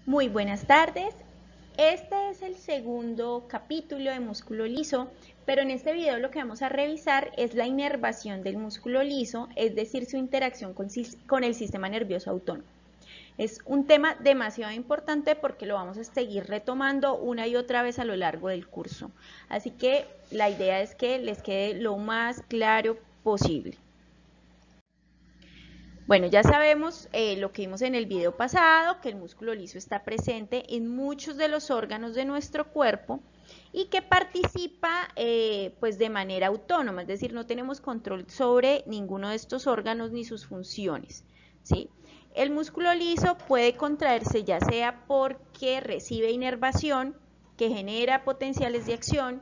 Muy buenas tardes. Este es el segundo capítulo de músculo liso, pero en este video lo que vamos a revisar es la inervación del músculo liso, es decir, su interacción con el sistema nervioso autónomo. Es un tema demasiado importante porque lo vamos a seguir retomando una y otra vez a lo largo del curso. Así que la idea es que les quede lo más claro posible. Bueno, ya sabemos lo que vimos en el video pasado, que el músculo liso está presente en muchos de los órganos de nuestro cuerpo y que participa pues de manera autónoma, es decir, no tenemos control sobre ninguno de estos órganos ni sus funciones, ¿sí? El músculo liso puede contraerse ya sea porque recibe inervación, que genera potenciales de acción,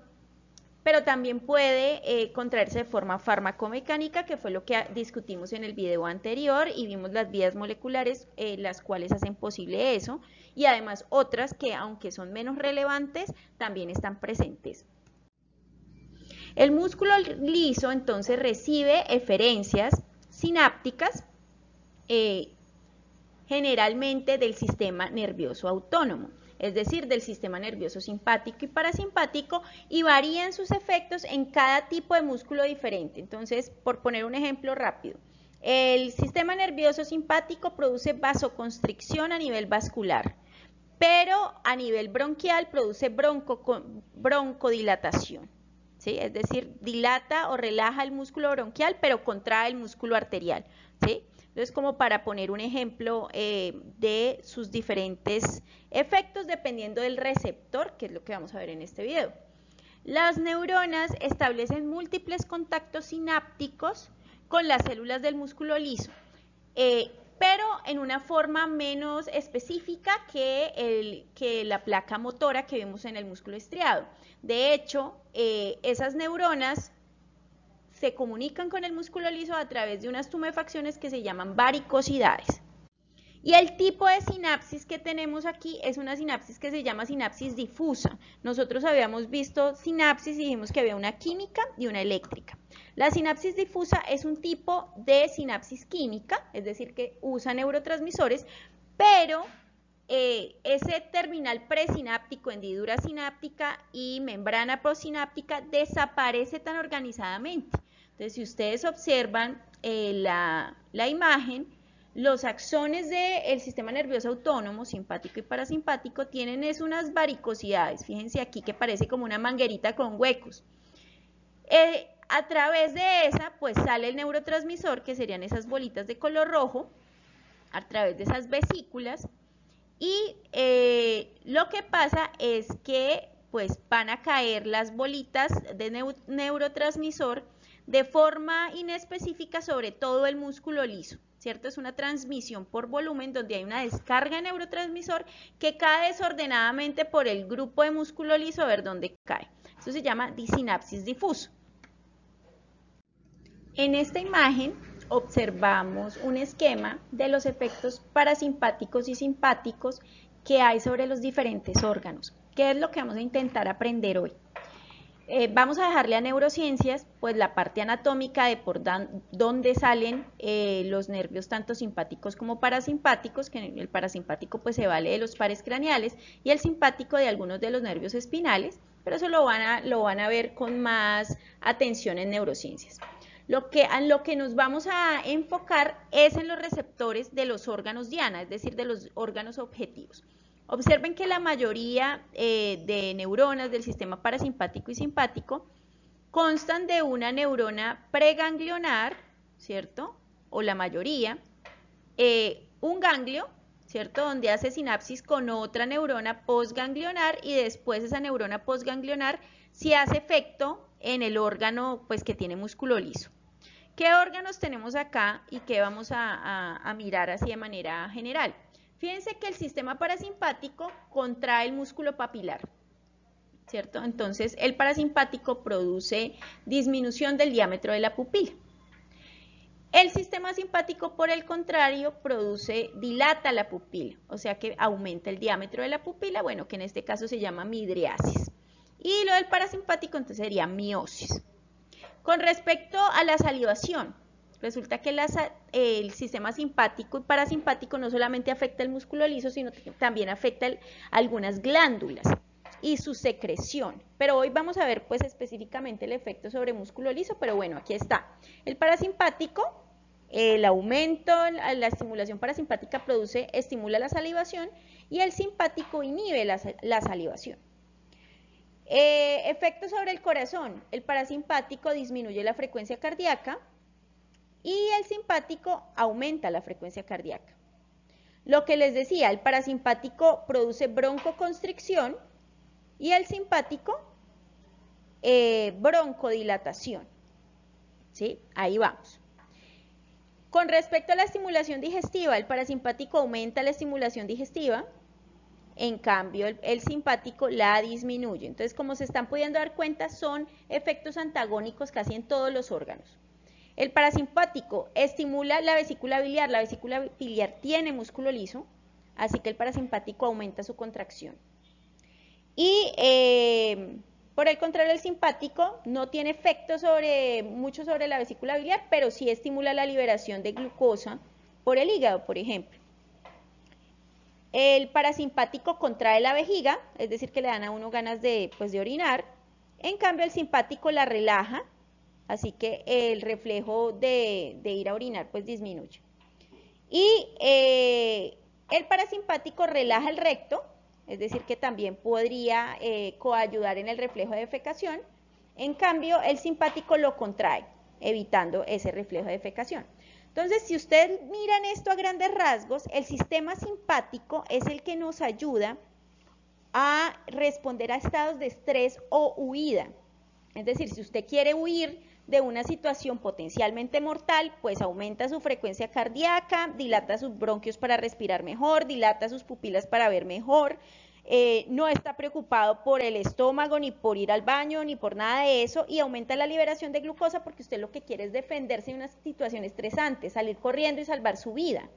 pero también puede contraerse de forma farmacomecánica, que fue lo que discutimos en el video anterior y vimos las vías moleculares las cuales hacen posible eso, y además otras que, aunque son menos relevantes, también están presentes. El músculo liso entonces recibe eferencias sinápticas generalmente del sistema nervioso autónomo, es decir, del sistema nervioso simpático y parasimpático, y varían sus efectos en cada tipo de músculo diferente. Entonces, por poner un ejemplo rápido, el sistema nervioso simpático produce vasoconstricción a nivel vascular, pero a nivel bronquial produce broncodilatación, ¿sí? Es decir, dilata o relaja el músculo bronquial, pero contrae el músculo arterial, ¿sí? Entonces, como para poner un ejemplo de sus diferentes efectos dependiendo del receptor, que es lo que vamos a ver en este video. Las neuronas establecen múltiples contactos sinápticos con las células del músculo liso, pero en una forma menos específica que la placa motora que vemos en el músculo estriado. De hecho, esas neuronas se comunican con el músculo liso a través de unas tumefacciones que se llaman varicosidades. Y el tipo de sinapsis que tenemos aquí es una sinapsis que se llama sinapsis difusa. Nosotros habíamos visto sinapsis y dijimos que había una química y una eléctrica. La sinapsis difusa es un tipo de sinapsis química, es decir, que usa neurotransmisores, pero ese terminal presináptico, hendidura sináptica y membrana postsináptica desaparece tan organizadamente. Entonces, si ustedes observan la imagen, los axones del sistema nervioso autónomo, simpático y parasimpático, tienen unas varicosidades. Fíjense aquí que parece como una manguerita con huecos. A través de esa, pues sale el neurotransmisor, que serían esas bolitas de color rojo, a través de esas vesículas. Y lo que pasa es que pues van a caer las bolitas de neurotransmisor de forma inespecífica sobre todo el músculo liso, ¿cierto? Es una transmisión por volumen donde hay una descarga de neurotransmisor que cae desordenadamente por el grupo de músculo liso a ver dónde cae. Eso se llama disinapsis difuso. En esta imagen observamos un esquema de los efectos parasimpáticos y simpáticos que hay sobre los diferentes órganos. ¿Qué es lo que vamos a intentar aprender hoy? Vamos a dejarle a neurociencias pues la parte anatómica de por dónde salen los nervios tanto simpáticos como parasimpáticos, que el parasimpático pues se vale de los pares craneales y el simpático de algunos de los nervios espinales, pero eso lo van a ver con más atención en neurociencias. En lo que nos vamos a enfocar es en los receptores de los órganos diana, es decir, de los órganos objetivos. Observen que la mayoría de neuronas del sistema parasimpático y simpático constan de una neurona preganglionar, ¿cierto? O la mayoría, un ganglio, ¿cierto? Donde hace sinapsis con otra neurona postganglionar y después esa neurona postganglionar sí hace efecto en el órgano pues, que tiene músculo liso. ¿Qué órganos tenemos acá y qué vamos a mirar así de manera general? Fíjense que el sistema parasimpático contrae el músculo papilar, ¿cierto? Entonces, el parasimpático produce disminución del diámetro de la pupila. El sistema simpático, por el contrario, dilata la pupila, o sea que aumenta el diámetro de la pupila, bueno, que en este caso se llama midriasis. Y lo del parasimpático, entonces, sería miosis. Con respecto a la salivación, Resulta que el sistema simpático y parasimpático no solamente afecta el músculo liso, sino que también afecta algunas glándulas y su secreción. Pero hoy vamos a ver pues específicamente el efecto sobre músculo liso, pero bueno, aquí está. El parasimpático, el aumento, la estimulación parasimpática estimula la salivación y el simpático inhibe la salivación. Efecto sobre el corazón. El parasimpático disminuye la frecuencia cardíaca y el simpático aumenta la frecuencia cardíaca. Lo que les decía, el parasimpático produce broncoconstricción y el simpático broncodilatación. ¿Sí? Ahí vamos. Con respecto a la estimulación digestiva, el parasimpático aumenta la estimulación digestiva, en cambio el simpático la disminuye. Entonces, como se están pudiendo dar cuenta, son efectos antagónicos casi en todos los órganos. El parasimpático estimula la vesícula biliar. La vesícula biliar tiene músculo liso, así que el parasimpático aumenta su contracción. Y por el contrario, el simpático no tiene efecto mucho sobre la vesícula biliar, pero sí estimula la liberación de glucosa por el hígado, por ejemplo. El parasimpático contrae la vejiga, es decir, que le dan a uno ganas de orinar. En cambio, el simpático la relaja, así que el reflejo de ir a orinar pues disminuye. Y el parasimpático relaja el recto, es decir, que también podría coayudar en el reflejo de defecación. En cambio, el simpático lo contrae, evitando ese reflejo de defecación. Entonces, si ustedes miran esto a grandes rasgos, el sistema simpático es el que nos ayuda a responder a estados de estrés o huida. Es decir, si usted quiere huir de una situación potencialmente mortal, pues aumenta su frecuencia cardíaca, dilata sus bronquios para respirar mejor, dilata sus pupilas para ver mejor, no está preocupado por el estómago, ni por ir al baño, ni por nada de eso, y aumenta la liberación de glucosa porque usted lo que quiere es defenderse de una situación estresante, salir corriendo y salvar su vida.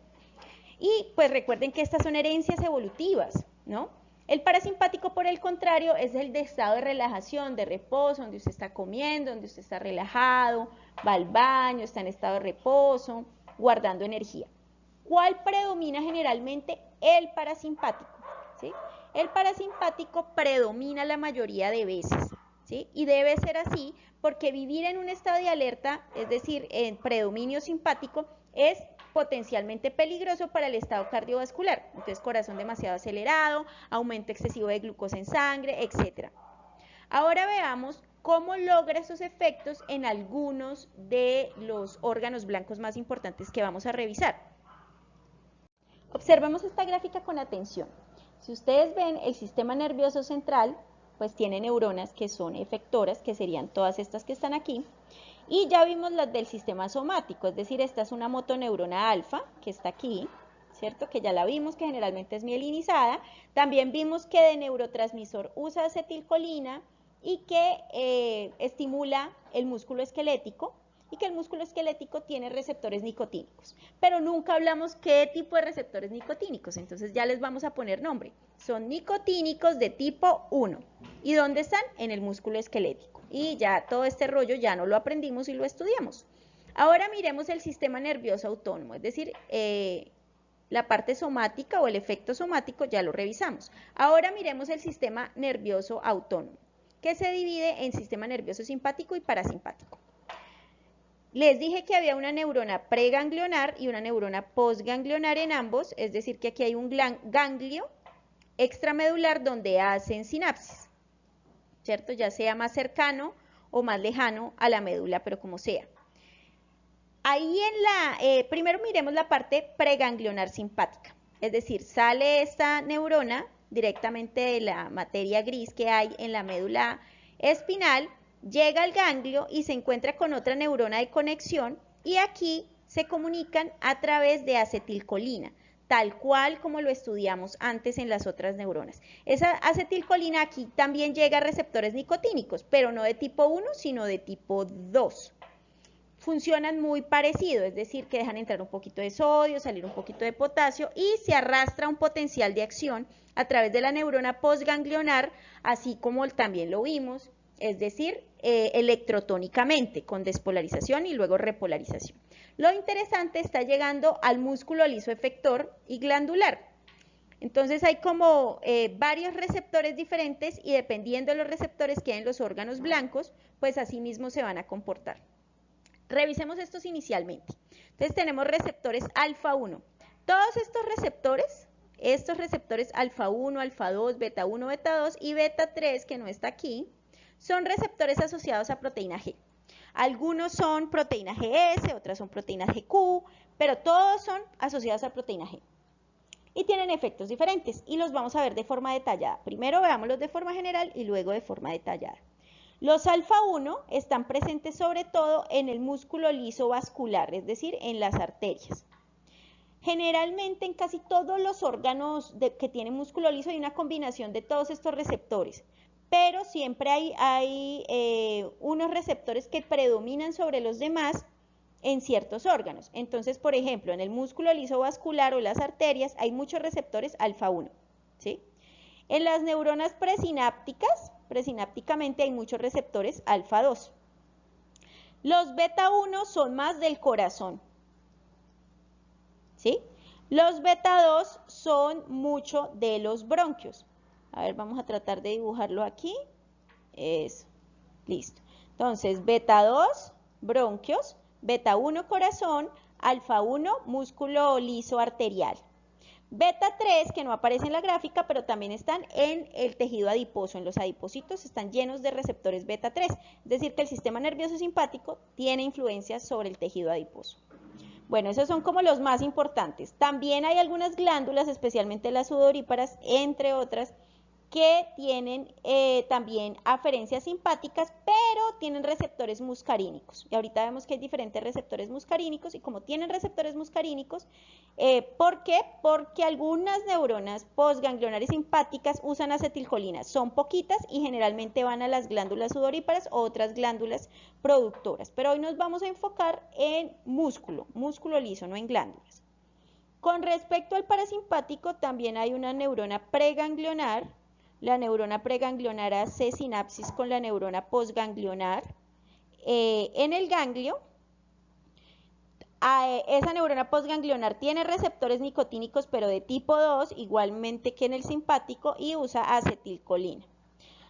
Y pues recuerden que estas son herencias evolutivas, ¿no? El parasimpático, por el contrario, es el de estado de relajación, de reposo, donde usted está comiendo, donde usted está relajado, va al baño, está en estado de reposo, guardando energía. ¿Cuál predomina generalmente? El parasimpático, ¿sí? El parasimpático predomina la mayoría de veces, ¿sí? Y debe ser así porque vivir en un estado de alerta, es decir, en predominio simpático, es potencialmente peligroso para el estado cardiovascular. Entonces, corazón demasiado acelerado, aumento excesivo de glucosa en sangre, etc. Ahora veamos cómo logra esos efectos en algunos de los órganos blancos más importantes que vamos a revisar. Observemos esta gráfica con atención. Si ustedes ven, el sistema nervioso central, pues tiene neuronas que son efectoras, que serían todas estas que están aquí, y ya vimos las del sistema somático, es decir, esta es una motoneurona alfa, que está aquí, ¿cierto? Que ya la vimos, que generalmente es mielinizada. También vimos que de neurotransmisor usa acetilcolina y que estimula el músculo esquelético, y que el músculo esquelético tiene receptores nicotínicos. Pero nunca hablamos qué tipo de receptores nicotínicos, entonces ya les vamos a poner nombre. Son nicotínicos de tipo 1. ¿Y dónde están? En el músculo esquelético. Y ya todo este rollo ya no lo aprendimos y lo estudiamos. Ahora miremos el sistema nervioso autónomo, es decir, la parte somática o el efecto somático ya lo revisamos. Ahora miremos el sistema nervioso autónomo, que se divide en sistema nervioso simpático y parasimpático. Les dije que había una neurona preganglionar y una neurona postganglionar en ambos, es decir, que aquí hay un ganglio extramedular donde hacen sinapsis, ¿cierto? Ya sea más cercano o más lejano a la médula, pero como sea. Ahí primero miremos la parte preganglionar simpática, es decir, sale esta neurona directamente de la materia gris que hay en la médula espinal, llega al ganglio y se encuentra con otra neurona de conexión y aquí se comunican a través de acetilcolina, tal cual como lo estudiamos antes en las otras neuronas. Esa acetilcolina aquí también llega a receptores nicotínicos, pero no de tipo 1, sino de tipo 2. Funcionan muy parecido, es decir, que dejan entrar un poquito de sodio, salir un poquito de potasio y se arrastra un potencial de acción a través de la neurona postganglionar, así como también lo vimos, es decir, electrotónicamente, con despolarización y luego repolarización. Lo interesante está llegando al músculo liso efector y glandular. Entonces hay como varios receptores diferentes y dependiendo de los receptores que hay en los órganos blancos, pues así mismo se van a comportar. Revisemos estos inicialmente. Entonces tenemos receptores alfa 1. Todos estos receptores alfa 1, alfa 2, beta 1, beta 2 y beta 3, que no está aquí, son receptores asociados a proteína G. Algunos son proteína GS, otras son proteína GQ, pero todos son asociados a proteína G. Y tienen efectos diferentes y los vamos a ver de forma detallada. Primero veámoslos de forma general y luego de forma detallada. Los alfa 1 están presentes sobre todo en el músculo liso vascular, es decir, en las arterias. Generalmente en casi todos los órganos que tienen músculo liso hay una combinación de todos estos receptores, pero siempre hay unos receptores que predominan sobre los demás en ciertos órganos. Entonces, por ejemplo, en el músculo liso vascular o las arterias hay muchos receptores alfa 1, ¿sí? En las neuronas presinápticamente hay muchos receptores alfa 2. Los beta 1 son más del corazón, ¿sí? Los beta 2 son mucho de los bronquios. A ver, vamos a tratar de dibujarlo aquí. Eso, listo. Entonces, beta 2, bronquios, beta 1, corazón, alfa 1, músculo liso arterial. Beta 3, que no aparece en la gráfica, pero también están en el tejido adiposo. En los adipocitos están llenos de receptores beta 3. Es decir, que el sistema nervioso simpático tiene influencia sobre el tejido adiposo. Bueno, esos son como los más importantes. También hay algunas glándulas, especialmente las sudoríparas, entre otras, que tienen también aferencias simpáticas, pero tienen receptores muscarínicos. Y ahorita vemos que hay diferentes receptores muscarínicos y como tienen receptores muscarínicos, ¿por qué? Porque algunas neuronas postganglionares simpáticas usan acetilcolina. Son poquitas y generalmente van a las glándulas sudoríparas o otras glándulas productoras. Pero hoy nos vamos a enfocar en músculo liso, no en glándulas. Con respecto al parasimpático, también hay una neurona preganglionar. La neurona preganglionar hace sinapsis con la neurona postganglionar. En el ganglio, esa neurona postganglionar tiene receptores nicotínicos, pero de tipo 2, igualmente que en el simpático, y usa acetilcolina.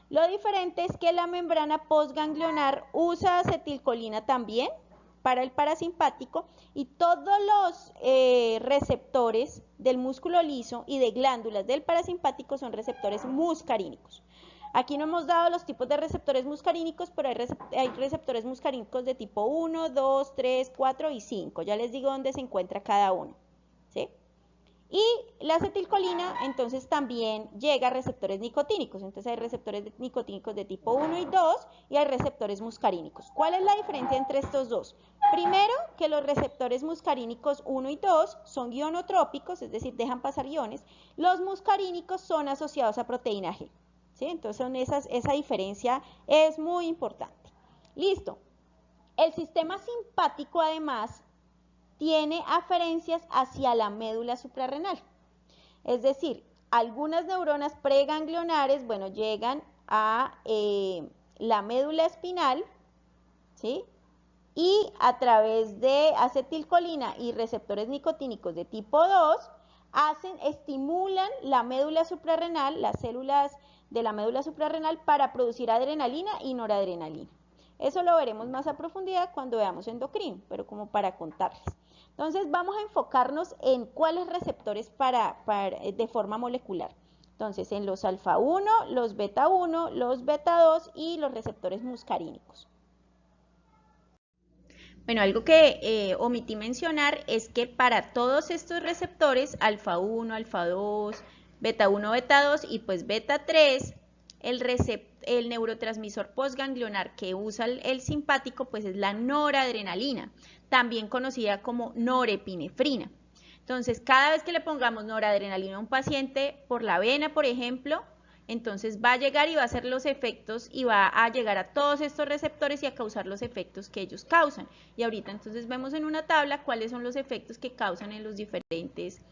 Lo diferente es que la membrana postganglionar usa acetilcolina también para el parasimpático y todos los receptores del músculo liso y de glándulas del parasimpático son receptores muscarínicos. Aquí no hemos dado los tipos de receptores muscarínicos, pero hay receptores muscarínicos de tipo 1, 2, 3, 4 y 5. Ya les digo dónde se encuentra cada uno, ¿sí? Y la acetilcolina entonces también llega a receptores nicotínicos. Entonces hay receptores nicotínicos de tipo 1 y 2 y hay receptores muscarínicos. ¿Cuál es la diferencia entre estos dos? Primero, que los receptores muscarínicos 1 y 2 son ionotrópicos, es decir, dejan pasar iones. Los muscarínicos son asociados a proteína G, ¿sí? Entonces esa diferencia es muy importante. Listo. El sistema simpático además tiene aferencias hacia la médula suprarrenal. Es decir, algunas neuronas preganglionares, bueno, llegan a la médula espinal, ¿sí? Y a través de acetilcolina y receptores nicotínicos de tipo 2, estimulan la médula suprarrenal, las células de la médula suprarrenal para producir adrenalina y noradrenalina. Eso lo veremos más a profundidad cuando veamos endocrino, pero como para contarles. Entonces vamos a enfocarnos en cuáles receptores de forma molecular. Entonces en los alfa 1, los beta 1, los beta 2 y los receptores muscarínicos. Bueno, algo que omití mencionar es que para todos estos receptores, alfa 1, alfa 2, beta 1, beta 2 y pues beta 3, el neurotransmisor postganglionar que usa el simpático pues es la noradrenalina, también conocida como norepinefrina. Entonces, cada vez que le pongamos noradrenalina a un paciente por la vena, por ejemplo, entonces va a llegar y va a hacer los efectos y va a llegar a todos estos receptores y a causar los efectos que ellos causan. Y ahorita entonces vemos en una tabla cuáles son los efectos que causan en los diferentes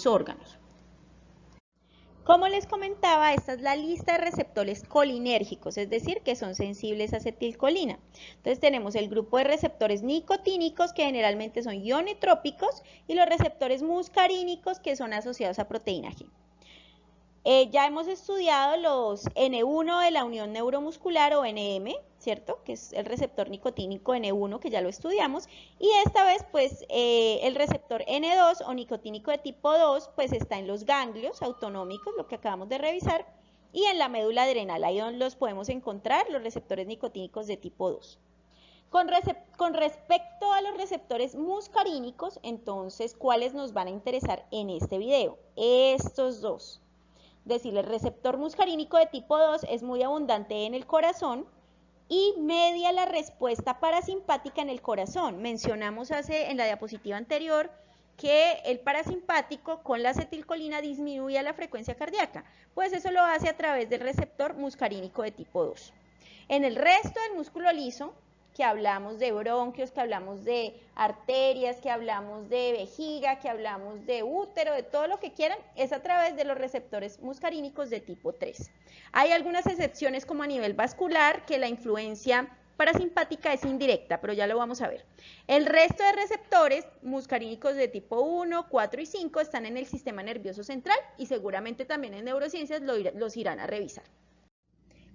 órganos. Como les comentaba, esta es la lista de receptores colinérgicos, es decir, que son sensibles a acetilcolina. Entonces tenemos el grupo de receptores nicotínicos, que generalmente son ionotrópicos, y los receptores muscarínicos, que son asociados a proteína G. Ya hemos estudiado los N1 de la unión neuromuscular o NM, ¿cierto? Que es el receptor nicotínico N1, que ya lo estudiamos. Y esta vez, pues, el receptor N2 o nicotínico de tipo 2, pues está en los ganglios autonómicos, lo que acabamos de revisar, y en la médula adrenal, ahí donde los podemos encontrar, los receptores nicotínicos de tipo 2. Con respecto a los receptores muscarínicos, entonces, ¿cuáles nos van a interesar en este video? Estos dos. Decir, el receptor muscarínico de tipo 2 es muy abundante en el corazón y media la respuesta parasimpática en el corazón. Mencionamos en la diapositiva anterior que el parasimpático con la acetilcolina disminuye la frecuencia cardíaca, pues eso lo hace a través del receptor muscarínico de tipo 2. En el resto del músculo liso, que hablamos de bronquios, que hablamos de arterias, que hablamos de vejiga, que hablamos de útero, de todo lo que quieran, es a través de los receptores muscarínicos de tipo 3. Hay algunas excepciones como a nivel vascular, que la influencia parasimpática es indirecta, pero ya lo vamos a ver. El resto de receptores muscarínicos de tipo 1, 4 y 5 están en el sistema nervioso central y seguramente también en neurociencias los irán a revisar.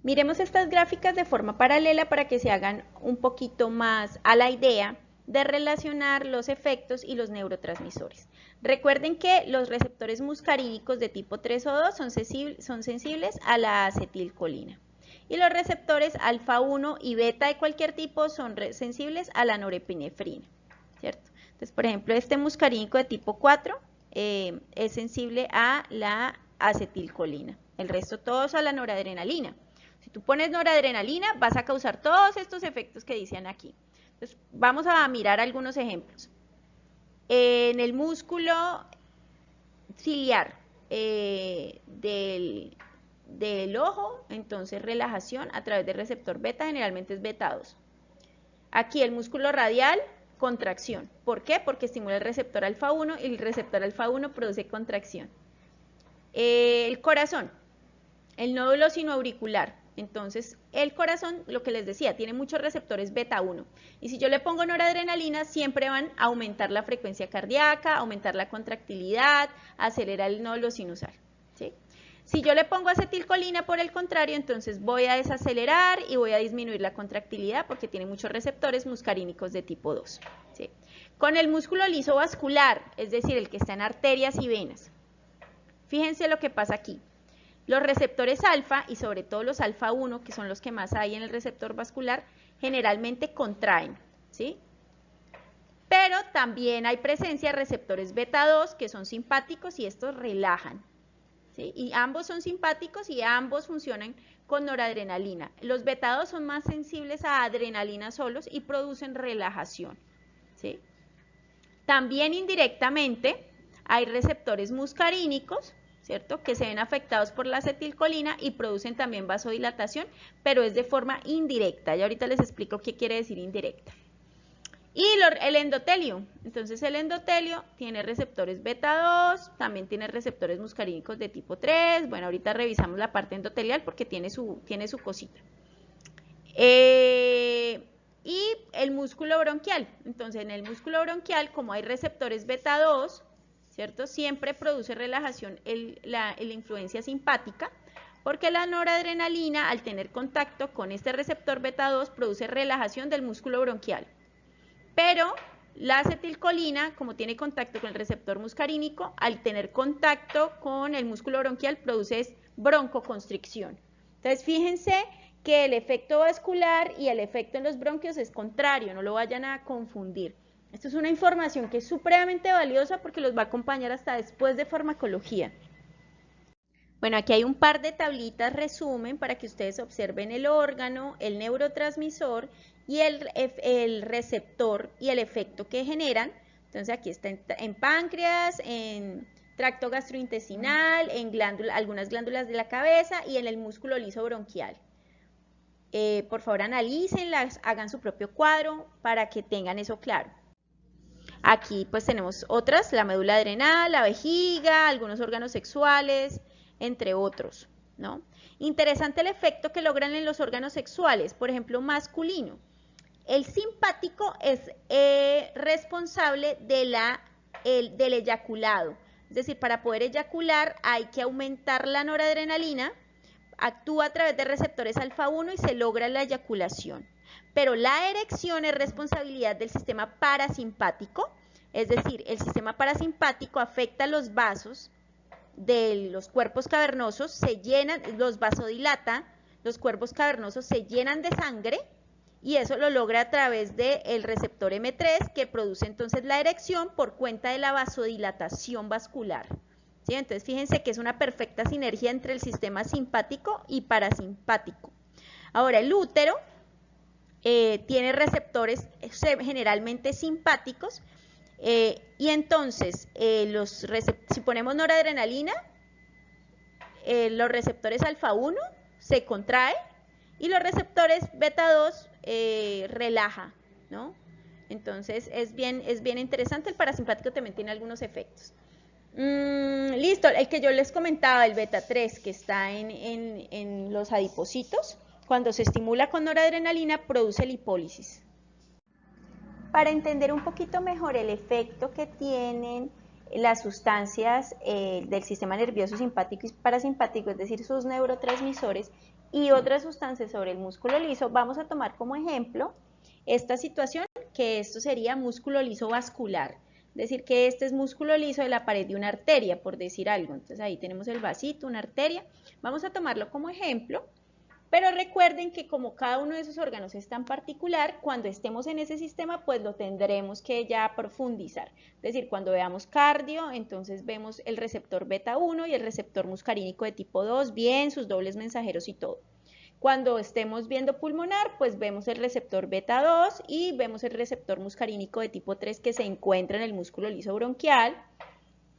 Miremos estas gráficas de forma paralela para que se hagan un poquito más a la idea de relacionar los efectos y los neurotransmisores. Recuerden que los receptores muscarínicos de tipo 3 o 2 son sensibles a la acetilcolina. Y los receptores alfa 1 y beta de cualquier tipo son sensibles a la norepinefrina, ¿cierto? Entonces, por ejemplo, este muscarínico de tipo 4 es sensible a la acetilcolina. El resto todos a la noradrenalina. Si tú pones noradrenalina, vas a causar todos estos efectos que dicen aquí. Entonces, vamos a mirar algunos ejemplos. En el músculo ciliar del ojo, entonces relajación a través del receptor beta, generalmente es beta 2. Aquí el músculo radial, contracción. ¿Por qué? Porque estimula el receptor alfa 1 y el receptor alfa 1 produce contracción. El corazón, el nódulo sinoauricular. Entonces, el corazón, lo que les decía, tiene muchos receptores beta 1. Y si yo le pongo noradrenalina, siempre van a aumentar la frecuencia cardíaca, aumentar la contractilidad, acelerar el nódulo sinusal, ¿sí? Si yo le pongo acetilcolina, por el contrario, entonces voy a desacelerar y voy a disminuir la contractilidad porque tiene muchos receptores muscarínicos de tipo 2, ¿sí? Con el músculo liso vascular, es decir, el que está en arterias y venas, fíjense lo que pasa aquí. Los receptores alfa, y sobre todo los alfa 1, que son los que más hay en el receptor vascular, generalmente contraen, ¿sí? Pero también hay presencia de receptores beta 2, que son simpáticos y estos relajan, ¿sí? Y ambos son simpáticos y ambos funcionan con noradrenalina. Los beta 2 son más sensibles a adrenalina solos y producen relajación, ¿sí? También indirectamente hay receptores muscarínicos, ¿cierto? Que se ven afectados por la acetilcolina y producen también vasodilatación, pero es de forma indirecta. Y ahorita les explico qué quiere decir indirecta. Y el endotelio. Entonces el endotelio tiene receptores beta 2, también tiene receptores muscarínicos de tipo 3. Bueno, ahorita revisamos la parte endotelial porque tiene su cosita. Y el músculo bronquial. Entonces en el músculo bronquial, como hay receptores beta 2, ¿cierto? Siempre produce relajación la influencia simpática, porque la noradrenalina, al tener contacto con este receptor beta 2, produce relajación del músculo bronquial. Pero la acetilcolina, como tiene contacto con el receptor muscarínico, al tener contacto con el músculo bronquial, produce broncoconstricción. Entonces, fíjense que el efecto vascular y el efecto en los bronquios es contrario, no lo vayan a confundir. Esto es una información que es supremamente valiosa porque los va a acompañar hasta después de farmacología. Bueno, aquí hay un par de tablitas resumen para que ustedes observen el órgano, el neurotransmisor y el receptor y el efecto que generan. Entonces aquí está en páncreas, en tracto gastrointestinal, en algunas glándulas de la cabeza y en el músculo liso bronquial. Por favor analícenlas, hagan su propio cuadro para que tengan eso claro. Aquí pues tenemos otras, la médula adrenal, la vejiga, algunos órganos sexuales, entre otros, ¿no? Interesante el efecto que logran en los órganos sexuales, por ejemplo, masculino. El simpático es responsable del eyaculado, es decir, para poder eyacular hay que aumentar la noradrenalina, actúa a través de receptores alfa 1 y se logra la eyaculación. Pero la erección es responsabilidad del sistema parasimpático, es decir, el sistema parasimpático afecta los vasos de los cuerpos cavernosos, se llenan, los vasodilata, los cuerpos cavernosos se llenan de sangre y eso lo logra a través del receptor M3 que produce entonces la erección por cuenta de la vasodilatación vascular. ¿Sí? Entonces fíjense que es una perfecta sinergia entre el sistema simpático y parasimpático. Ahora el útero tiene receptores generalmente simpáticos y entonces si ponemos noradrenalina, los receptores alfa 1 se contraen y los receptores beta 2 relaja, ¿no? Entonces es bien interesante. El parasimpático también tiene algunos efectos. Listo, el que yo les comentaba, el beta 3 que está en los adipocitos, cuando se estimula con noradrenalina produce lipólisis. Para entender un poquito mejor el efecto que tienen las sustancias del sistema nervioso simpático y parasimpático, es decir, sus neurotransmisores y otras sustancias sobre el músculo liso, vamos a tomar como ejemplo esta situación, que esto sería músculo liso vascular, es decir, que este es músculo liso de la pared de una arteria, por decir algo. Entonces ahí tenemos el vasito, una arteria, vamos a tomarlo como ejemplo. Pero recuerden que como cada uno de esos órganos es tan particular, cuando estemos en ese sistema, pues lo tendremos que ya profundizar. Es decir, cuando veamos cardio, entonces vemos el receptor beta 1 y el receptor muscarínico de tipo 2, bien, sus dobles mensajeros y todo. Cuando estemos viendo pulmonar, pues vemos el receptor beta 2 y vemos el receptor muscarínico de tipo 3 que se encuentra en el músculo liso bronquial.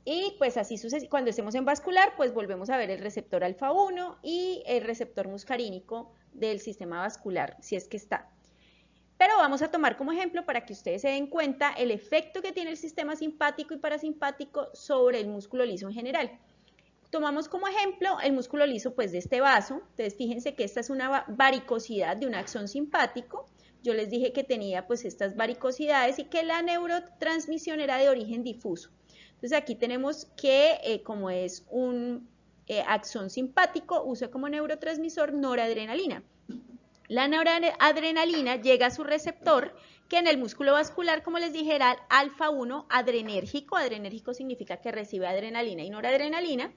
Y pues así sucede, cuando estemos en vascular, pues volvemos a ver el receptor alfa 1 y el receptor muscarínico del sistema vascular, si es que está. Pero vamos a tomar como ejemplo para que ustedes se den cuenta el efecto que tiene el sistema simpático y parasimpático sobre el músculo liso en general. Tomamos como ejemplo el músculo liso pues de este vaso. Entonces fíjense que esta es una varicosidad de un axón simpático. Yo les dije que tenía pues estas varicosidades y que la neurotransmisión era de origen difuso. Entonces aquí tenemos que como es un axón simpático, usa como neurotransmisor noradrenalina. La noradrenalina llega a su receptor, que en el músculo vascular, como les dije, era alfa 1 adrenérgico. Adrenérgico significa que recibe adrenalina y noradrenalina.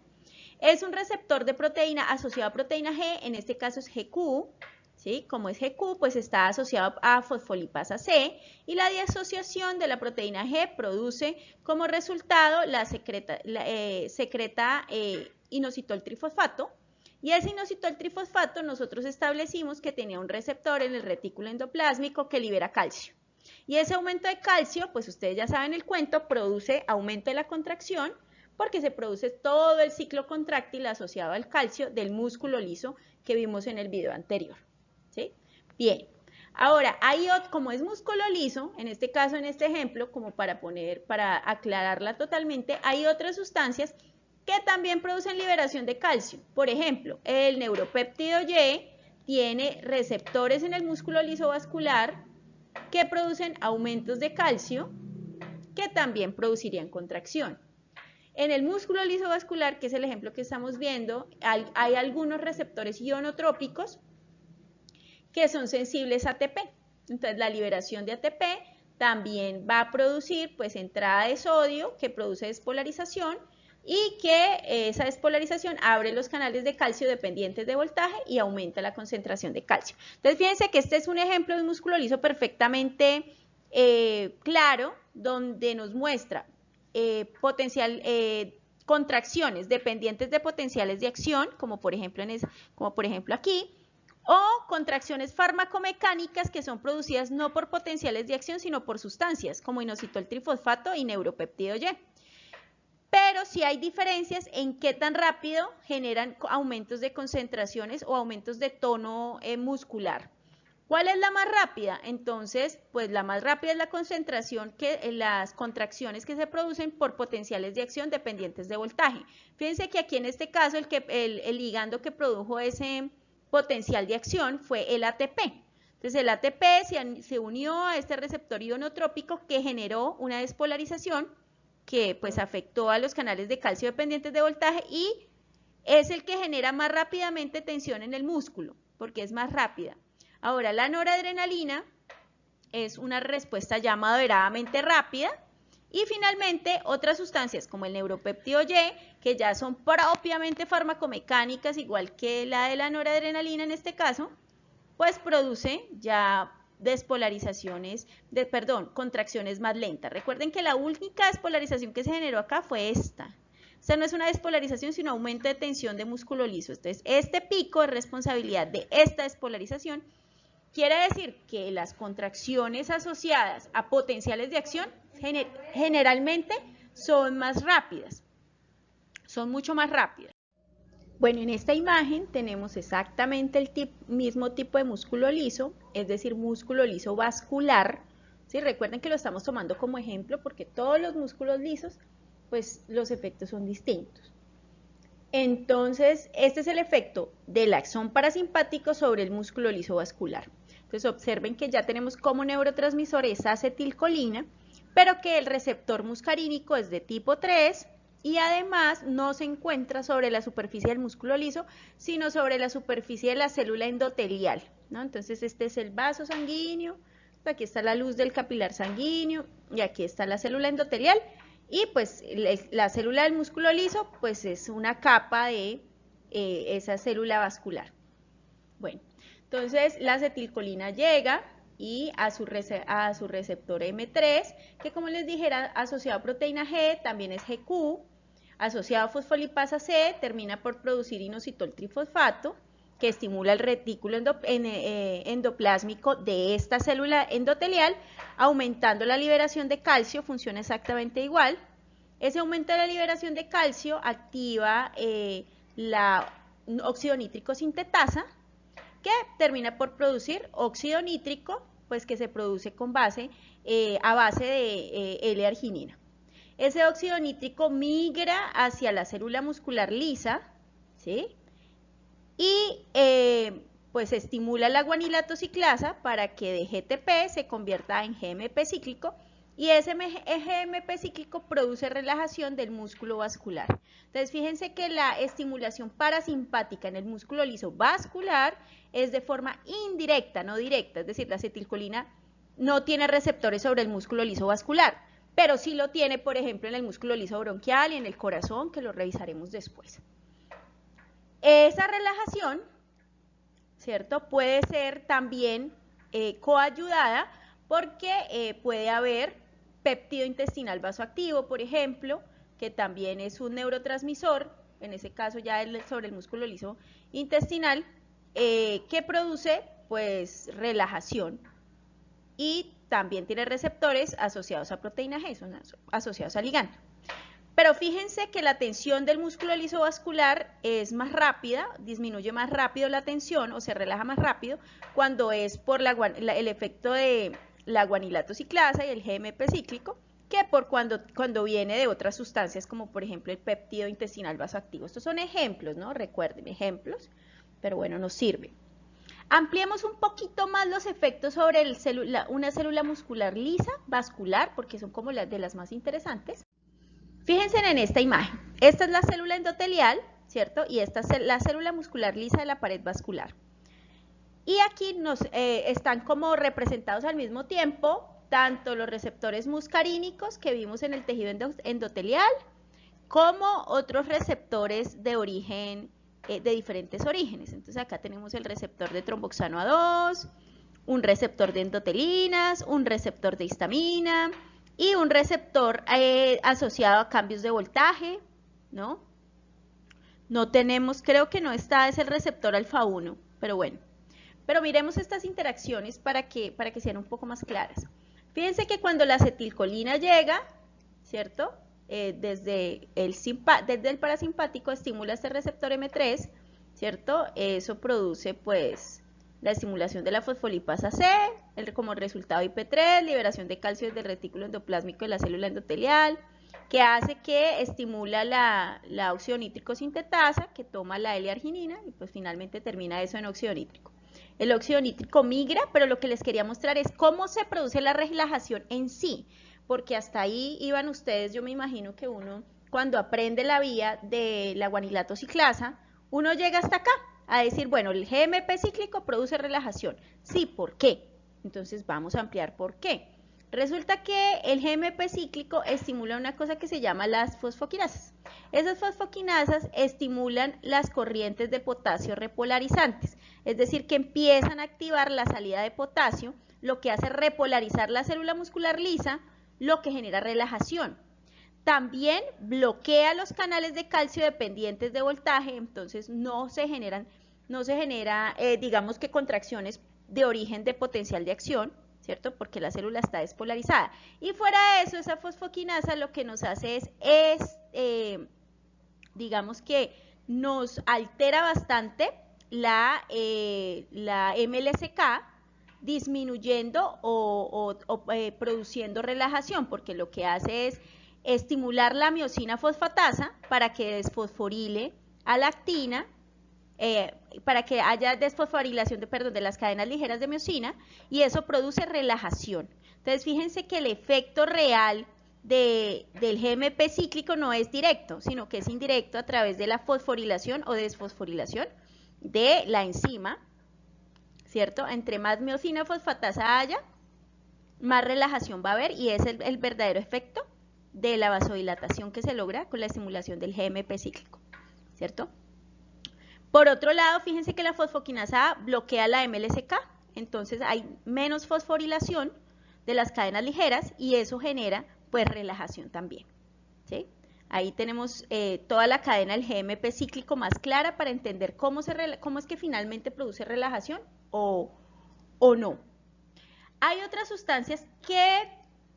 Es un receptor de proteína asociado a proteína G, en este caso es GQ. ¿Sí? Como es GQ, pues está asociado a fosfolipasa C y la disociación de la proteína G produce como resultado secreta inositol trifosfato y ese inositol trifosfato nosotros establecimos que tenía un receptor en el retículo endoplásmico que libera calcio. Y ese aumento de calcio, pues ustedes ya saben el cuento, produce aumento de la contracción porque se produce todo el ciclo contráctil asociado al calcio del músculo liso que vimos en el video anterior. ¿Sí? Bien, ahora, como es músculo liso, en este caso, en este ejemplo, como para aclararla totalmente, hay otras sustancias que también producen liberación de calcio. Por ejemplo, el neuropéptido Y tiene receptores en el músculo liso vascular que producen aumentos de calcio que también producirían contracción. En el músculo liso vascular, que es el ejemplo que estamos viendo, hay algunos receptores ionotrópicos que son sensibles a ATP. Entonces la liberación de ATP también va a producir pues entrada de sodio que produce despolarización y que esa despolarización abre los canales de calcio dependientes de voltaje y aumenta la concentración de calcio. Entonces fíjense que este es un ejemplo de un músculo liso perfectamente claro donde nos muestra contracciones dependientes de potenciales de acción como por ejemplo aquí, o contracciones farmacomecánicas que son producidas no por potenciales de acción, sino por sustancias como inositol trifosfato y neuropéptido Y. Pero sí hay diferencias en qué tan rápido generan aumentos de concentraciones o aumentos de tono muscular. ¿Cuál es la más rápida? Entonces, pues la más rápida es la concentración las contracciones que se producen por potenciales de acción dependientes de voltaje. Fíjense que aquí en este caso el ligando que produjo ese potencial de acción fue el ATP. Entonces el ATP se unió a este receptor ionotrópico que generó una despolarización que pues afectó a los canales de calcio dependientes de voltaje y es el que genera más rápidamente tensión en el músculo, porque es más rápida. Ahora, la noradrenalina es una respuesta ya moderadamente rápida. Y finalmente, otras sustancias como el neuropéptido Y, que ya son propiamente farmacomecánicas, igual que la de la noradrenalina en este caso, pues produce ya contracciones más lentas. Recuerden que la única despolarización que se generó acá fue esta. Esta no es una despolarización, sino aumento de tensión de músculo liso. Entonces, este pico es responsabilidad de esta despolarización. Quiere decir que las contracciones asociadas a potenciales de acción generalmente son más rápidas, son mucho más rápidas. Bueno, en esta imagen tenemos exactamente el mismo tipo de músculo liso, es decir, músculo liso vascular. ¿Sí? Recuerden que lo estamos tomando como ejemplo porque todos los músculos lisos, pues los efectos son distintos. Entonces, este es el efecto del axón parasimpático sobre el músculo liso vascular. Entonces, observen que ya tenemos como neurotransmisor esa acetilcolina, pero que el receptor muscarínico es de tipo 3 y además no se encuentra sobre la superficie del músculo liso, sino sobre la superficie de la célula endotelial, ¿no? Entonces, este es el vaso sanguíneo, aquí está la luz del capilar sanguíneo y aquí está la célula endotelial. Y pues la célula del músculo liso pues es una capa de esa célula vascular. Bueno, entonces la acetilcolina llega y a su receptor M3, que como les dije era asociado a proteína G, también es GQ, asociado a fosfolipasa C, termina por producir inositol trifosfato, que estimula el retículo endoplásmico de esta célula endotelial, aumentando la liberación de calcio, funciona exactamente igual. Ese aumento de la liberación de calcio activa la óxido nítrico sintetasa, que termina por producir óxido nítrico, pues que se produce a base de L-arginina. Ese óxido nítrico migra hacia la célula muscular lisa, ¿sí? Y pues estimula la guanilato ciclasa para que de GTP se convierta en GMP cíclico y ese GMP cíclico produce relajación del músculo vascular. Entonces fíjense que la estimulación parasimpática en el músculo liso vascular es de forma indirecta, no directa, es decir, la acetilcolina no tiene receptores sobre el músculo liso vascular, pero sí lo tiene, por ejemplo, en el músculo liso bronquial y en el corazón, que lo revisaremos después. Esa relajación, ¿cierto? Puede ser también coayudada porque puede haber péptido intestinal vasoactivo, por ejemplo, que también es un neurotransmisor, en ese caso ya sobre el músculo liso intestinal, que produce pues relajación y también tiene receptores asociados a proteína G, son asociados al ligando. Pero fíjense que la tensión del músculo liso vascular es más rápida, disminuye más rápido la tensión o se relaja más rápido cuando es por el efecto de la guanilato ciclasa y el GMP cíclico que por cuando viene de otras sustancias como por ejemplo el péptido intestinal vasoactivo. Estos son ejemplos, ¿no? Recuerden, ejemplos, pero bueno, nos sirve. Ampliemos un poquito más los efectos sobre una célula muscular lisa, vascular, porque son como las de las más interesantes. Fíjense en esta imagen. Esta es la célula endotelial, ¿cierto? Y esta es la célula muscular lisa de la pared vascular. Y aquí están como representados al mismo tiempo tanto los receptores muscarínicos que vimos en el tejido endotelial, como otros receptores de origen, de diferentes orígenes. Entonces acá tenemos el receptor de tromboxano A2, un receptor de endotelinas, un receptor de histamina, y un receptor asociado a cambios de voltaje, ¿no? No tenemos, creo que no está, es el receptor alfa 1, pero bueno. Pero miremos estas interacciones para que sean un poco más claras. Fíjense que cuando la acetilcolina llega, ¿cierto? Desde el parasimpático estimula este receptor M3, ¿cierto? Eso produce, pues, la estimulación de la fosfolipasa C, como resultado IP3, liberación de calcio desde el retículo endoplásmico de la célula endotelial, que hace que estimula la óxido nítrico sintetasa, que toma la L-arginina, y pues finalmente termina eso en óxido nítrico. El óxido nítrico migra, pero lo que les quería mostrar es cómo se produce la relajación en sí, porque hasta ahí iban ustedes, yo me imagino que uno, cuando aprende la vía de la guanilato ciclasa, uno llega hasta acá, a decir, bueno, el GMP cíclico produce relajación. Sí, ¿por qué? Entonces vamos a ampliar por qué. Resulta que el GMP cíclico estimula una cosa que se llama las fosfoquinasas. Esas fosfoquinasas estimulan las corrientes de potasio repolarizantes, es decir, que empiezan a activar la salida de potasio, lo que hace repolarizar la célula muscular lisa, lo que genera relajación. También bloquea los canales de calcio dependientes de voltaje, entonces no se genera, digamos que contracciones de origen de potencial de acción, ¿cierto? Porque la célula está despolarizada. Y fuera de eso, esa fosfoquinasa lo que nos hace es digamos que nos altera bastante la MLCK, disminuyendo o produciendo relajación, porque lo que hace es estimular la miosina fosfatasa para que desfosforile a la actina, para que haya desfosforilación de las cadenas ligeras de miosina, y eso produce relajación. Entonces fíjense que el efecto real del GMP cíclico no es directo, sino que es indirecto a través de la fosforilación o desfosforilación de la enzima, ¿cierto? Entre más miosina fosfatasa haya, más relajación va a haber, y es el verdadero efecto de la vasodilatación que se logra con la estimulación del GMP cíclico, ¿cierto? Por otro lado, fíjense que la fosfoquinasa A bloquea la MLCK, entonces hay menos fosforilación de las cadenas ligeras y eso genera pues relajación también, ¿sí? Ahí tenemos toda la cadena del GMP cíclico más clara para entender cómo es que finalmente produce relajación o no. Hay otras sustancias que,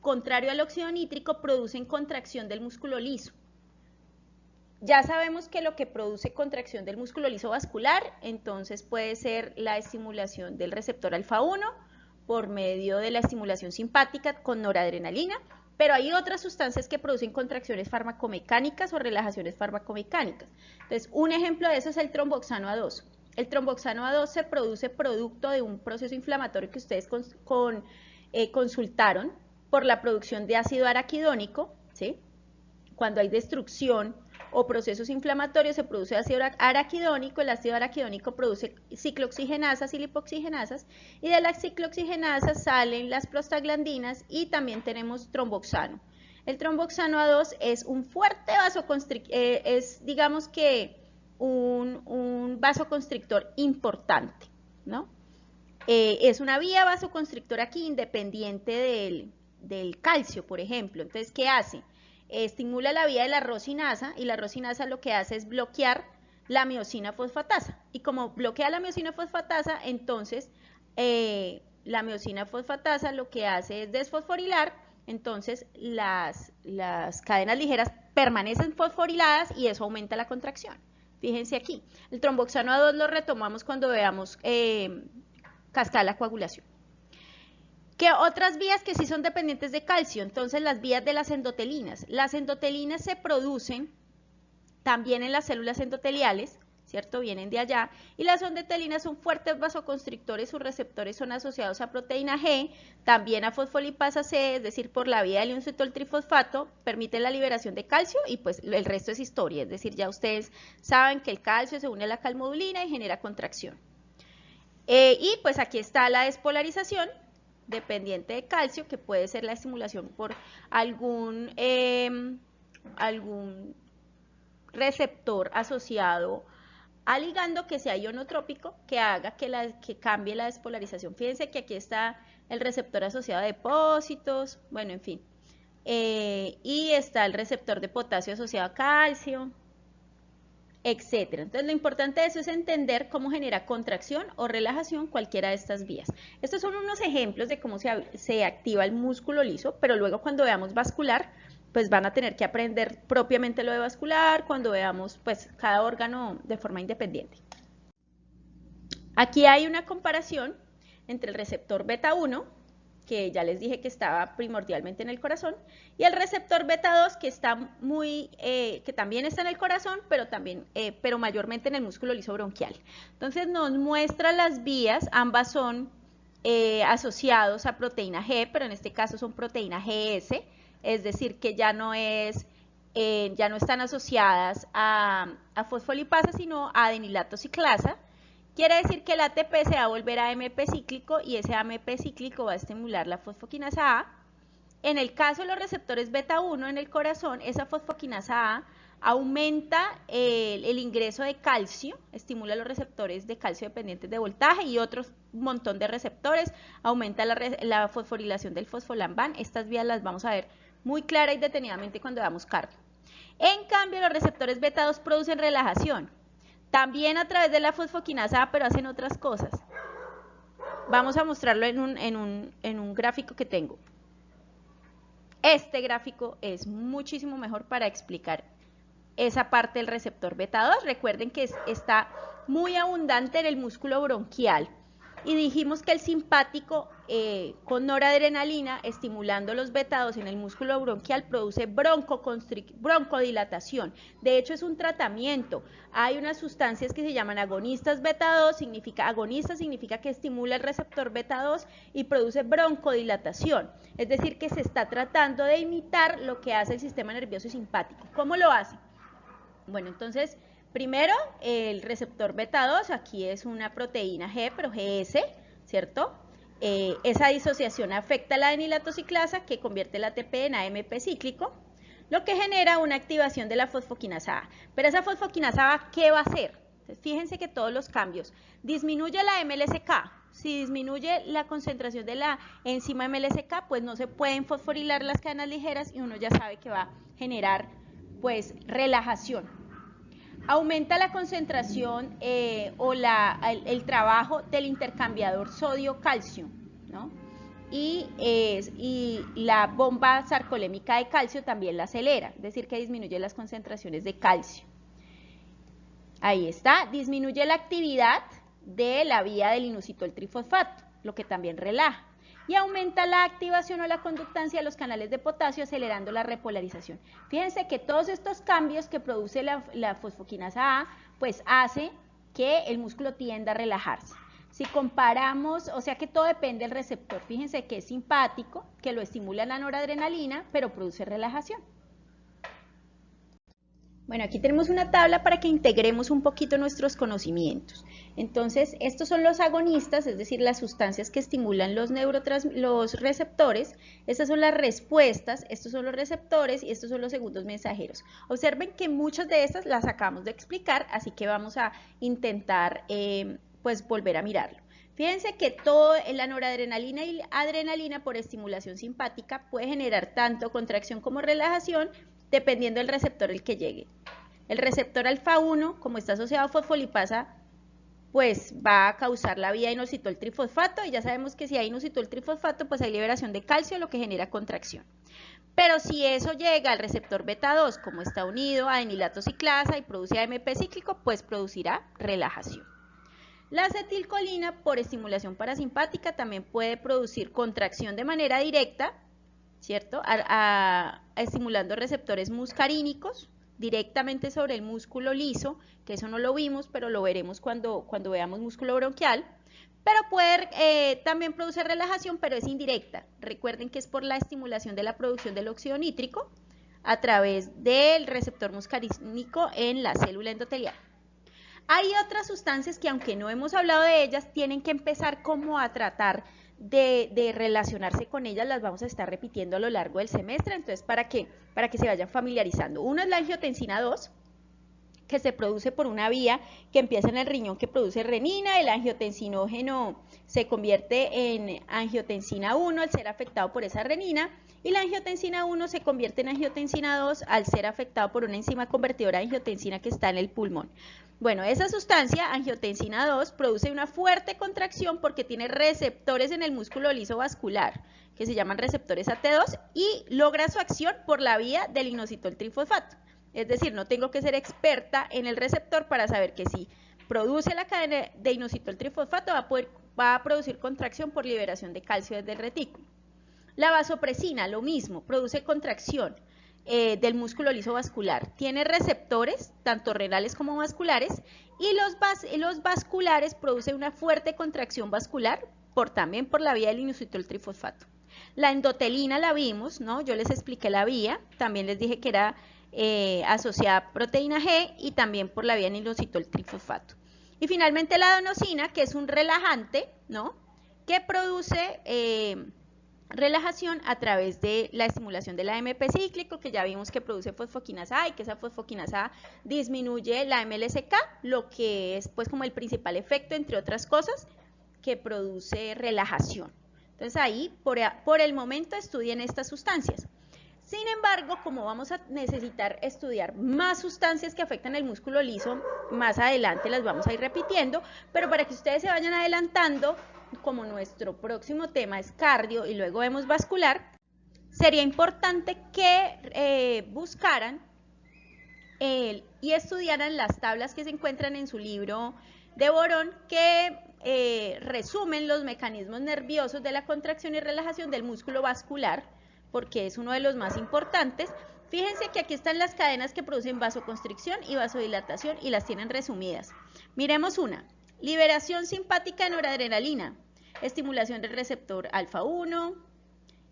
contrario al óxido nítrico, producen contracción del músculo liso. Ya sabemos que lo que produce contracción del músculo liso vascular, entonces puede ser la estimulación del receptor alfa-1 por medio de la estimulación simpática con noradrenalina, pero hay otras sustancias que producen contracciones farmacomecánicas o relajaciones farmacomecánicas. Entonces, un ejemplo de eso es el tromboxano A2. El tromboxano A2 se produce producto de un proceso inflamatorio que ustedes consultaron por la producción de ácido araquidónico, ¿sí? Cuando hay destrucción o procesos inflamatorios se produce ácido araquidónico, el ácido araquidónico produce ciclooxigenasas y lipoxigenasas, y de las ciclooxigenasas salen las prostaglandinas y también tenemos tromboxano. El tromboxano A2 es un fuerte vasoconstrictor, es digamos que un vasoconstrictor importante, ¿no? Es una vía vasoconstrictora aquí independiente del calcio, por ejemplo. Entonces, ¿qué hace? Estimula la vía de la rosinasa, y la rosinasa lo que hace es bloquear la miosina fosfatasa, y como bloquea la miosina fosfatasa, entonces la miosina fosfatasa lo que hace es desfosforilar, entonces las cadenas ligeras permanecen fosforiladas y eso aumenta la contracción. Fíjense aquí, el tromboxano A2 lo retomamos cuando veamos cascada de la coagulación. ¿Qué otras vías que sí son dependientes de calcio? Entonces las vías de las endotelinas. Las endotelinas se producen también en las células endoteliales, ¿cierto? Vienen de allá. Y las endotelinas son fuertes vasoconstrictores, sus receptores son asociados a proteína G, también a fosfolipasa C, es decir, por la vía del inositol trifosfato, permiten la liberación de calcio y pues el resto es historia, es decir, ya ustedes saben que el calcio se une a la calmodulina y genera contracción. Y pues aquí está la despolarización dependiente de calcio, que puede ser la estimulación por algún receptor asociado al ligando que sea ionotrópico, que haga que cambie la despolarización. Fíjense que aquí está el receptor asociado a depósitos, bueno, en fin. Y está el receptor de potasio asociado a calcio, etcétera. Entonces lo importante de eso es entender cómo genera contracción o relajación cualquiera de estas vías. Estos son unos ejemplos de cómo se activa el músculo liso, pero luego cuando veamos vascular, pues van a tener que aprender propiamente lo de vascular cuando veamos pues cada órgano de forma independiente. Aquí hay una comparación entre el receptor beta 1, que ya les dije que estaba primordialmente en el corazón, y el receptor beta 2, que está que también está en el corazón, pero mayormente en el músculo liso bronquial. Entonces nos muestra las vías, ambas son asociados a proteína G, pero en este caso son proteína GS, es decir, que ya no están asociadas a fosfolipasa, sino a adenilato ciclasa. Quiere decir que el ATP se va a volver AMP cíclico y ese AMP cíclico va a estimular la fosfoquinasa A. En el caso de los receptores beta 1 en el corazón, esa fosfoquinasa A aumenta el ingreso de calcio, estimula los receptores de calcio dependientes de voltaje y otro montón de receptores, aumenta la fosforilación del fosfolambán. Estas vías las vamos a ver muy clara y detenidamente cuando veamos cardio. En cambio, los receptores beta 2 producen relajación. También a través de la fosfoquinasa A, pero hacen otras cosas. Vamos a mostrarlo en un gráfico que tengo. Este gráfico es muchísimo mejor para explicar esa parte del receptor beta 2. Recuerden que está muy abundante en el músculo bronquial. Y dijimos que el simpático con noradrenalina, estimulando los beta 2 en el músculo bronquial, produce broncodilatación. De hecho, es un tratamiento. Hay unas sustancias que se llaman agonistas beta 2, agonista significa que estimula el receptor beta 2 y produce broncodilatación. Es decir, que se está tratando de imitar lo que hace el sistema nervioso simpático. ¿Cómo lo hace? Bueno, entonces, primero, el receptor beta 2, aquí es una proteína G, pero GS, ¿cierto? Esa disociación afecta a la adenilato ciclasa, que convierte el ATP en AMP cíclico, lo que genera una activación de la fosfoquinasa A. Pero esa fosfoquinasa A, ¿qué va a hacer? Entonces, fíjense que todos los cambios. Disminuye la MLSK. Si disminuye la concentración de la enzima MLSK, pues no se pueden fosforilar las cadenas ligeras y uno ya sabe que va a generar, pues, relajación. Aumenta la concentración o el trabajo del intercambiador sodio-calcio, ¿no? Y la bomba sarcolémica de calcio también la acelera, es decir, que disminuye las concentraciones de calcio. Ahí está, disminuye la actividad de la vía del inositol trifosfato, lo que también relaja. Y aumenta la activación o la conductancia de los canales de potasio, acelerando la repolarización. Fíjense que todos estos cambios que produce la fosfoquinasa A, pues hace que el músculo tienda a relajarse. Si comparamos, o sea que todo depende del receptor. Fíjense que es simpático, que lo estimula la noradrenalina, pero produce relajación. Bueno, aquí tenemos una tabla para que integremos un poquito nuestros conocimientos. Entonces, estos son los agonistas, es decir, las sustancias que estimulan los receptores. Estas son las respuestas, estos son los receptores y estos son los segundos mensajeros. Observen que muchas de estas las acabamos de explicar, así que vamos a intentar pues volver a mirarlo. Fíjense que todo la noradrenalina y la adrenalina por estimulación simpática puede generar tanto contracción como relajación, dependiendo del receptor el que llegue. El receptor alfa 1, como está asociado a fosfolipasa, pues va a causar la vía inositol trifosfato, y ya sabemos que si hay inositol trifosfato, pues hay liberación de calcio, lo que genera contracción. Pero si eso llega al receptor beta 2, como está unido a adenilato ciclasa y produce AMP cíclico, pues producirá relajación. La acetilcolina, por estimulación parasimpática, también puede producir contracción de manera directa, ¿cierto? Estimulando receptores muscarínicos directamente sobre el músculo liso, que eso no lo vimos, pero lo veremos cuando veamos músculo bronquial. Pero puede también producir relajación, pero es indirecta. Recuerden que es por la estimulación de la producción del óxido nítrico a través del receptor muscarínico en la célula endotelial. Hay otras sustancias que, aunque no hemos hablado de ellas, tienen que empezar como a tratar de relacionarse con ellas. Las vamos a estar repitiendo a lo largo del semestre, entonces para que se vayan familiarizando. Una es la angiotensina 2, que se produce por una vía que empieza en el riñón, que produce renina. El angiotensinógeno se convierte en angiotensina 1 al ser afectado por esa renina, y la angiotensina 1 se convierte en angiotensina 2 al ser afectado por una enzima convertidora de angiotensina que está en el pulmón. Bueno, esa sustancia, angiotensina 2, produce una fuerte contracción porque tiene receptores en el músculo liso vascular, que se llaman receptores AT2, y logra su acción por la vía del inositol trifosfato. Es decir, no tengo que ser experta en el receptor para saber que si produce la cadena de inositol trifosfato, va a producir contracción por liberación de calcio desde el retículo. La vasopresina, lo mismo, produce contracción del músculo liso vascular. Tiene receptores, tanto renales como vasculares, y los vasculares producen una fuerte contracción vascular también por la vía del inositol trifosfato. La endotelina la vimos, ¿no? Yo les expliqué la vía, también les dije que era asociada a proteína G y también por la vía del inositol trifosfato. Y finalmente la adenosina, que es un relajante, ¿no? Que produce relajación a través de la estimulación del AMP cíclico, que ya vimos que produce fosfoquinasa A y que esa fosfoquinasa A disminuye la MLSK, lo que es pues como el principal efecto, entre otras cosas, que produce relajación. Entonces ahí, por el momento, estudien estas sustancias. Sin embargo, como vamos a necesitar estudiar más sustancias que afectan el músculo liso, más adelante las vamos a ir repitiendo, pero para que ustedes se vayan adelantando, como nuestro próximo tema es cardio y luego vemos vascular, sería importante que buscaran y estudiaran las tablas que se encuentran en su libro de Borón, que resumen los mecanismos nerviosos de la contracción y relajación del músculo vascular, porque es uno de los más importantes. Fíjense que aquí están las cadenas que producen vasoconstricción y vasodilatación y las tienen resumidas. Miremos una. Liberación simpática de noradrenalina, estimulación del receptor alfa 1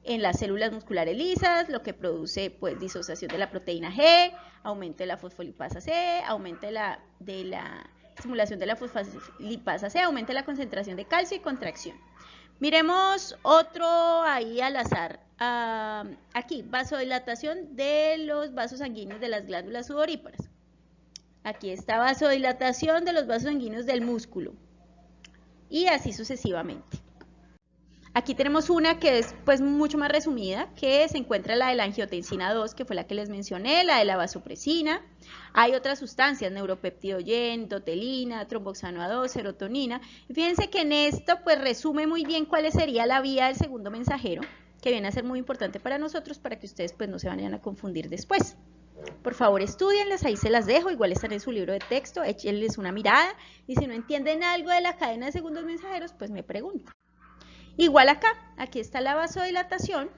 en las células musculares lisas, lo que produce pues disociación de la proteína G, aumento de la fosfolipasa C, aumento de la estimulación de la fosfolipasa C, aumenta la concentración de calcio y contracción. Miremos otro ahí al azar. Aquí, vasodilatación de los vasos sanguíneos de las glándulas sudoríparas. Aquí está vasodilatación de los vasos sanguíneos del músculo. Y así sucesivamente. Aquí tenemos una que es pues mucho más resumida, que se encuentra la de la angiotensina 2, que fue la que les mencioné, la de la vasopresina. Hay otras sustancias, neuropeptidogen, dotelina, tromboxano A2, serotonina. Y fíjense que en esto pues resume muy bien cuál sería la vía del segundo mensajero, que viene a ser muy importante para nosotros, para que ustedes pues no se vayan a confundir después. Por favor, estudienlas, ahí se las dejo, igual están en su libro de texto, échenles una mirada, y si no entienden algo de la cadena de segundos mensajeros, pues me preguntan. Igual acá, aquí está la vasodilatación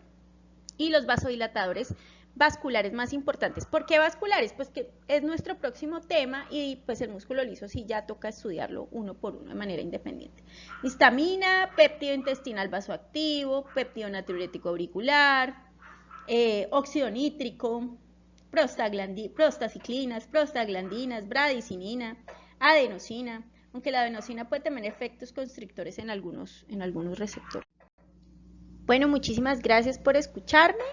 y los vasodilatadores vasculares más importantes. ¿Por qué vasculares? Pues que es nuestro próximo tema y pues el músculo liso sí ya toca estudiarlo uno por uno de manera independiente. Histamina, péptido intestinal vasoactivo, péptido natriurético auricular, óxido nítrico, prostaciclinas, prostaglandinas, bradicinina, adenosina, aunque la adenosina puede tener efectos constrictores en algunos receptores. Bueno, muchísimas gracias por escucharme.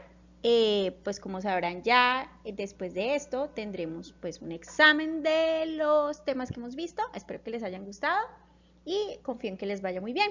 Pues como sabrán ya, después de esto tendremos pues un examen de los temas que hemos visto. Espero que les hayan gustado y confío en que les vaya muy bien.